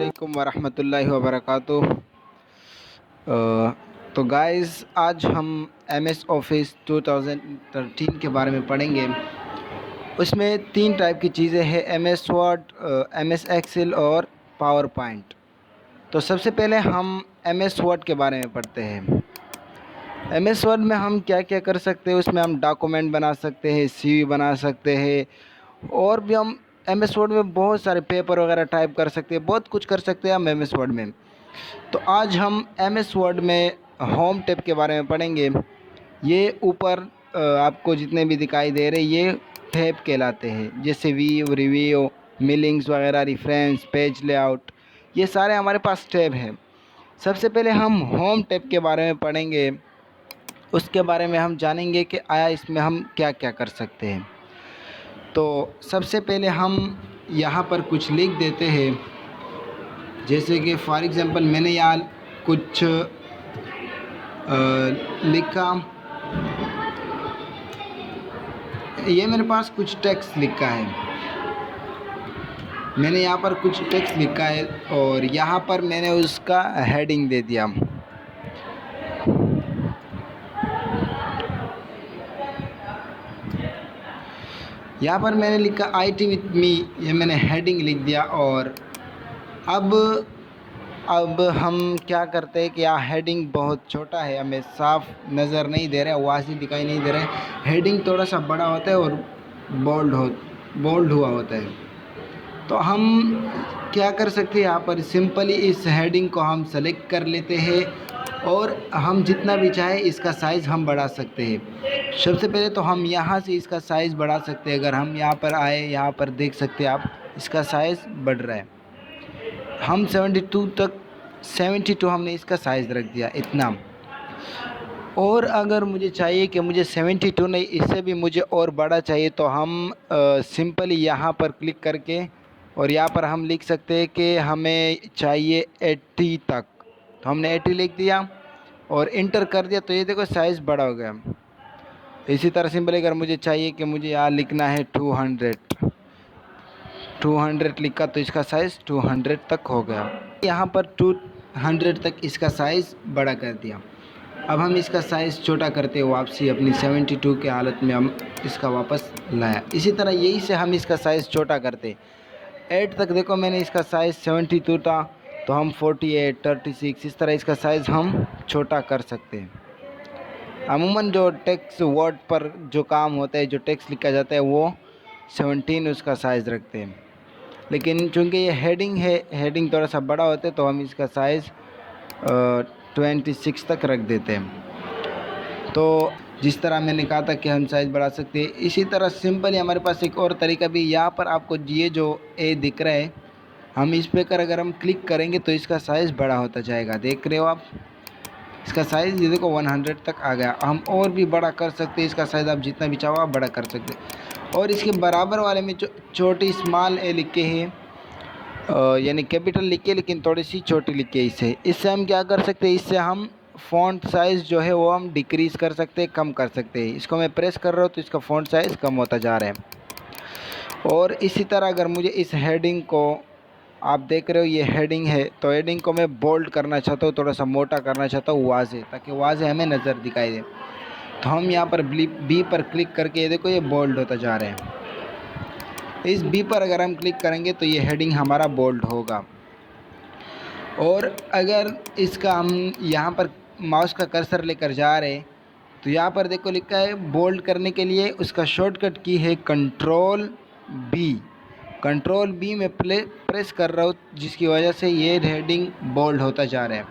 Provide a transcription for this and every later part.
अस्सलामुअलैकुम वरहमतुल्लाहि वबरकातुह। तो गाइस आज हम एमएस ऑफिस 2013 के बारे में पढ़ेंगे। उसमें तीन टाइप की चीज़ें हैं, एमएस वर्ड, एमएस एक्सेल और पावर पॉइंट। तो सबसे पहले हम एमएस वर्ड के बारे में पढ़ते हैं। एमएस वर्ड में हम क्या क्या कर सकते हैं, उसमें हम डॉक्यूमेंट बना सकते हैं, सीवी बना सकते हैं, और भी हम एमएस वर्ड में बहुत सारे पेपर वगैरह टाइप कर सकते हैं, बहुत कुछ कर सकते हैं हम एमएस वर्ड में। तो आज हम एमएस वर्ड में होम टैब के बारे में पढ़ेंगे। ये ऊपर आपको जितने भी दिखाई दे रहे ये टैब कहलाते हैं, जैसे व्यू, रिव्यू, मिलिंग्स वगैरह, रेफरेंस, पेज लेआउट, ये सारे हमारे पास टैब हैं। सबसे पहले हम होम टैब के बारे में पढ़ेंगे। उसके बारे में हम जानेंगे कि आया इसमें हम क्या क्या कर सकते हैं। तो सबसे पहले हम यहाँ पर कुछ लिख देते हैं, जैसे कि फॉर एग्ज़ाम्पल मैंने यहाँ कुछ लिखा। ये मेरे पास कुछ टेक्स्ट लिखा है, मैंने यहाँ पर कुछ टेक्स्ट लिखा है और यहाँ पर मैंने उसका हेडिंग दे दिया। यहाँ पर मैंने लिखा IT विथ मी, ये मैंने हेडिंग लिख दिया। और अब हम क्या करते हैं कि यहाँ हेडिंग बहुत छोटा है, हमें साफ नज़र नहीं दे रहा है, वाज़ी दिखाई नहीं दे रहा है। हेडिंग थोड़ा सा बड़ा होता है और बोल्ड हुआ होता है। तो हम क्या कर सकते हैं, यहाँ पर सिंपली इस हेडिंग को हम सेलेक्ट कर लेते हैं और हम जितना भी चाहे इसका साइज़ हम बढ़ा सकते हैं। सबसे पहले तो हम यहाँ से इसका साइज़ बढ़ा सकते हैं। अगर हम यहाँ पर आए, यहाँ पर देख सकते हैं आप, इसका साइज़ बढ़ रहा है। हम 72 हमने इसका साइज़ रख दिया इतना। और अगर मुझे चाहिए कि मुझे 72 नहीं, इससे भी मुझे और बड़ा चाहिए, तो हम सिंपली यहाँ पर क्लिक करके और यहाँ पर हम लिख सकते हैं कि हमें चाहिए 80 तक। तो हमने 80 लिख दिया और इंटर कर दिया, तो ये देखो साइज़ बड़ा हो गया। इसी तरह सिंपली अगर मुझे चाहिए कि मुझे यहाँ लिखना है 200 लिखा, तो इसका साइज़ 200 तक हो गया। यहाँ पर 200 तक इसका साइज़ बड़ा कर दिया। अब हम इसका साइज़ छोटा करते हैं, वापसी अपनी 72 के हालत में हम इसका वापस लाया। इसी तरह यही से हम इसका साइज़ छोटा करते 8 तक। देखो मैंने इसका साइज़ 72 था, तो हम 48, 36 इस तरह इसका साइज़ हम छोटा कर सकते हैं। अमूमन जो टेक्स्ट वर्ड पर जो काम होता है, जो टेक्स्ट लिखा जाता है, वो 17 उसका साइज़ रखते हैं। लेकिन चूँकि ये हेडिंग है, हेडिंग थोड़ा सा बड़ा होता है, तो हम इसका साइज़ 26 तक रख देते हैं। तो जिस तरह मैंने कहा था कि हम साइज़ बढ़ा सकते हैं, इसी तरह सिंपली हमारे पास एक और तरीका भी, यहाँ पर आपको ये जो ए दिख रहा है, हम इस पर अगर हम क्लिक करेंगे तो इसका साइज़ बड़ा होता जाएगा। देख रहे हो आप, इसका साइज़ ये देखो 100 तक आ गया। हम और भी बड़ा कर सकते हैं, इसका साइज़ आप जितना भी चाहो आप बड़ा कर सकते हैं। और इसके बराबर वाले में छोटी स्मॉल ए लिखे हैं, यानी कैपिटल लिखे लेकिन थोड़ी सी छोटी लिखे। इससे हम क्या कर सकते हैं, इससे हम फ़ॉन्ट साइज़ जो है वो हम डिक्रीज़ कर सकते हैं, कम कर सकते हैं। इसको मैं प्रेस कर रहा हूँ तो इसका फ़ॉन्ट साइज़ कम होता जा रहा है। और इसी तरह अगर मुझे इस हेडिंग को, आप देख रहे हो ये हेडिंग है, तो हेडिंग को मैं बोल्ड करना चाहता हूँ, थोड़ा सा मोटा करना चाहता हूँ, वाज़े, ताकि वाज़े हमें नज़र दिखाई दे। तो हम यहाँ पर बी पर क्लिक करके ये देखो ये बोल्ड होता जा रहा है। इस बी पर अगर हम क्लिक करेंगे तो ये हेडिंग हमारा बोल्ड होगा। और अगर इसका हम यहाँ पर माउस का कर्सर लेकर जा रहे, तो यहाँ पर देखो लिखा है बोल्ड करने के लिए उसका शॉर्टकट की है कंट्रोल बी। कंट्रोल बी में प्रेस कर रहा हूँ, जिसकी वजह से ये हेडिंग बोल्ड होता जा रहा है।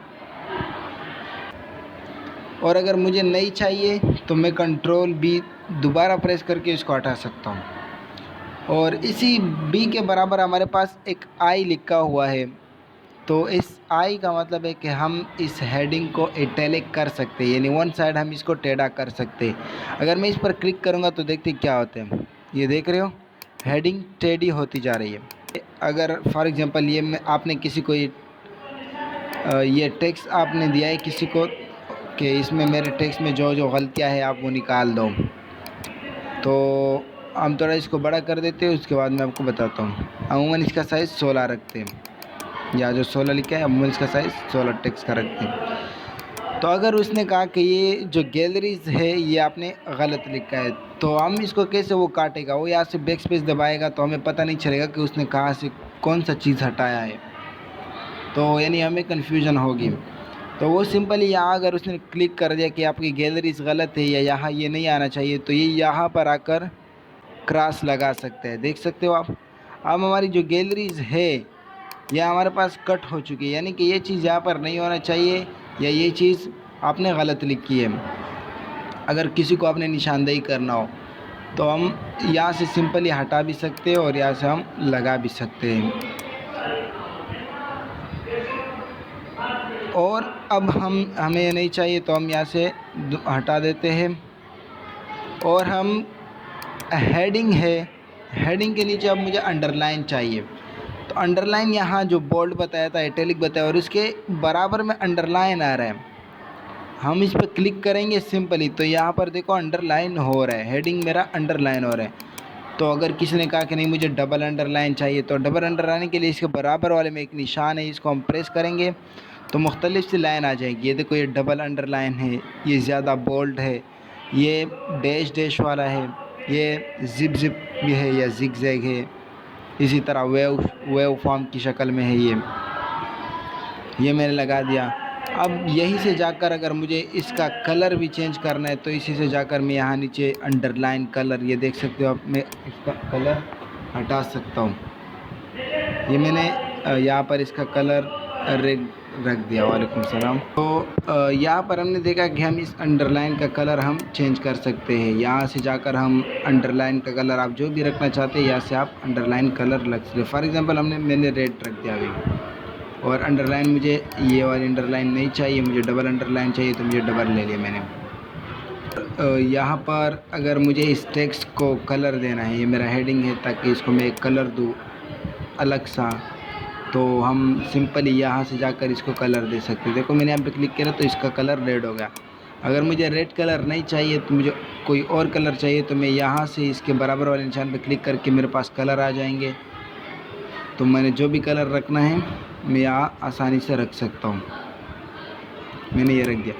और अगर मुझे नहीं चाहिए तो मैं कंट्रोल बी दोबारा प्रेस करके इसको हटा सकता हूँ। और इसी बी के बराबर हमारे पास एक आई लिखा हुआ है, तो इस आई का मतलब है कि हम इस हेडिंग को इटैलिक कर सकते हैं, यानी वन साइड हम इसको टेढ़ा कर सकते हैं। अगर मैं इस पर क्लिक करूँगा तो देखते क्या होते हैं, ये देख रहे हो हेडिंग टेढ़ी होती जा रही है। अगर फॉर एग्जांपल ये आपने किसी को ये टेक्स्ट आपने दिया है किसी को कि इसमें मेरे टेक्स्ट में जो जो गलतियाँ हैं आप वो निकाल दो, तो हम थोड़ा इसको बड़ा कर देते हैं, उसके बाद मैं आपको बताता हूँ। अमूमन इसका साइज़ 16 रखते हैं। या जो 16 लिखा है हम इसका साइज़ 16 टेक्स्ट का रखते हैं। तो अगर उसने कहा कि ये जो गैलरीज है ये आपने गलत लिखा है, तो हम इसको कैसे वो काटेगा, वो यहाँ से बैक स्पेस दबाएगा तो हमें पता नहीं चलेगा कि उसने कहाँ से कौन सा चीज़ हटाया है, तो यानी हमें कन्फ्यूजन होगी। तो वो सिंपली यहाँ अगर उसने क्लिक कर दिया कि आपकी गैलरीज गलत है या यहाँ ये नहीं आना चाहिए, तो ये यहाँ पर आकर क्रॉस लगा सकते हैं, देख सकते हो आप। अब हमारी जो गैलरीज है यह हमारे पास कट हो चुकी है, यानी कि ये चीज़ यहाँ पर नहीं होना चाहिए या ये चीज़ आपने गलत लिखी है। अगर किसी को आपने निशानदेही करना हो तो हम यहाँ से सिंपली हटा भी सकते हैं और यहाँ से हम लगा भी सकते हैं। और अब हमें ये नहीं चाहिए तो हम यहाँ से हटा देते हैं। और हम हेडिंग है, हेडिंग के नीचे अब मुझे अंडरलाइन चाहिए, तो अंडरलाइन यहाँ जो बोल्ड बताया था, इटैलिक बताया, और इसके बराबर में अंडरलाइन आ रहा है, हम इस पर क्लिक करेंगे सिंपली तो यहाँ पर देखो अंडरलाइन हो रहा है, हेडिंग मेरा अंडरलाइन हो रहा है। तो अगर किसी ने कहा कि नहीं मुझे डबल अंडरलाइन चाहिए, तो डबल अंडरलाइन के लिए इसके बराबर वाले में एक निशान है, इसको हम प्रेस करेंगे तो मुख्तलिफ सी लाइन आ जाएगी। ये देखो ये डबल अंडरलाइन है, ये ज़्यादा बोल्ड है, ये डैश डैश वाला है, ये जिप जिप भी है या जिग जैग है, इसी तरह वेव फॉर्म की शक्ल में है। ये मैंने लगा दिया। अब यहीं से जाकर अगर मुझे इसका कलर भी चेंज करना है तो इसी से जाकर मैं यहाँ नीचे अंडरलाइन कलर, ये देख सकते हो आप, मैं इसका कलर हटा सकता हूँ। ये मैंने यहाँ पर इसका कलर रेड रख दिया। वालेकुम सलाम। तो यहाँ पर हमने देखा कि हम इस अंडरलाइन का कलर हम चेंज कर सकते हैं। यहाँ से जाकर हम अंडरलाइन का कलर आप जो भी रखना चाहते हैं यहाँ से आप अंडरलाइन कलर रख सकते। फॉर एग्ज़ाम्पल मैंने रेड रख दिया अभी। और अंडरलाइन मुझे ये वाली अंडरलाइन नहीं चाहिए, मुझे डबल अंडरलाइन चाहिए, तो मुझे डबल ले लिया मैंने। यहाँ पर अगर मुझे इस टेक्स्ट को कलर देना है, ये मेरा हेडिंग है, ताकि इसको मैं एक कलर दूँ अलग सा, तो हम सिंपली यहाँ से जाकर इसको कलर दे सकते हैं। देखो मैंने यहाँ पे क्लिक किया तो इसका कलर रेड हो गया। अगर मुझे रेड कलर नहीं चाहिए तो मुझे कोई और कलर चाहिए, तो मैं यहाँ से इसके बराबर वाले निशान पे क्लिक करके मेरे पास कलर आ जाएंगे। तो मैंने जो भी कलर रखना है मैं यहाँ आसानी से रख सकता हूँ। मैंने ये रख दिया।